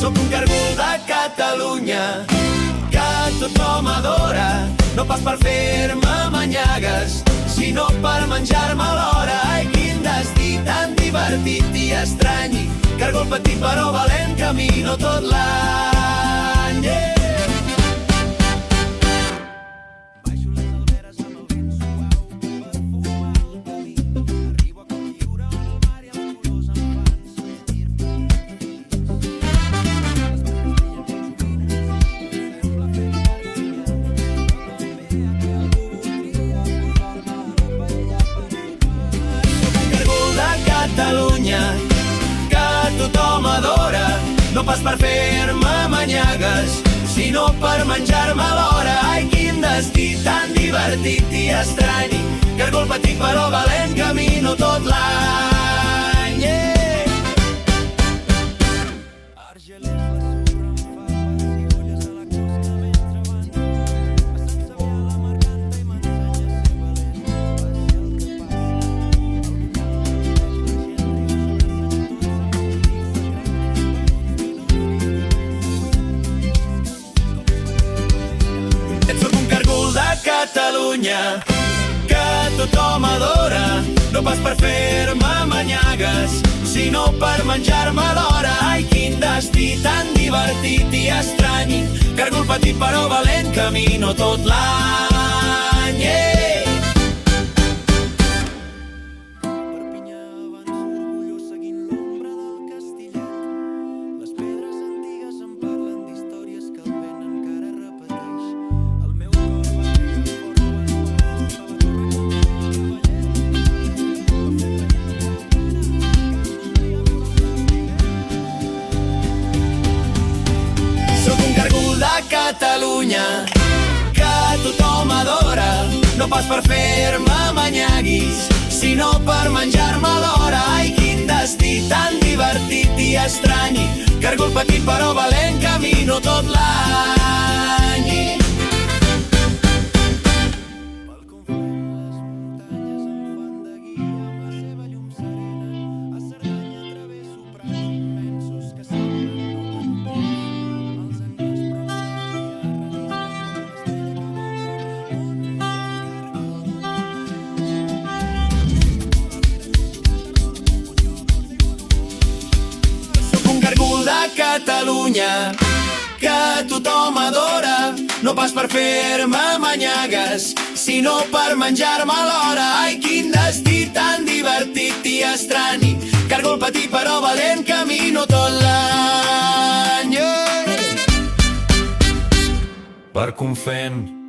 Sóc un càrgol de Catalunya que tothom adora, no pas per fer-me manyagues, sinó per menjar-me alhora. Ai, quin destí tan divertit i estrany, càrgol petit però valent, camino tot l'any. Baixo les alberes amb el vent suau, perfumar el camí. Arribo a Cotlliure on el mar i els colors em fan sentir-me feliç. Les barques brillen com joguines, Catalunya que tothom adora, no pas per fer-me manyagues, sinó per menjar-me alhora. Ai, quin destí tan divertit i estrany, càrgol petit però valent, camino tot l'any. Argelers, la sorra em fa pessigolles a la costa mentre avanço. A Sant Cebrià la mar canta i m'ensenya a ser valent, passi el que passi. Sóc un càrgol de Catalunya que tothom adora, no pas per fer-me manyagues, sinó per menjar-me alhora. Ai, quin destí tan divertit i estrany, càrgol petit però valent, camino tot l'any. Perpinyà avanço orgullós seguint l'ombra del Castillet. Les pedres antigues em parlen d'històries que el vent encara repeteix. El meu cor batega fort quan passo a la torre com Sóc un càrgol de Catalunya que tothom adora, no pas per fer-me manyaguis, sinó per menjar-me alhora. Ai, quin destí tan divertit i estrany, càrgol petit però valent, camino tot l'any. Pel confluent les muntanyes em fan de guia amb la seva llum serena. A Cerdanya travesso prats immensos que semblen no t'entenen. Els angles prou i rellisquen com l'estrella que Sóc un càrgol de Catalunya que tothom adora, no pas per fer-me manyagues, sinó per menjar-me alhora. Ai, quin destí tan divertit i estrany, càrgol petit però valent, camino tot l'any. Per Conflent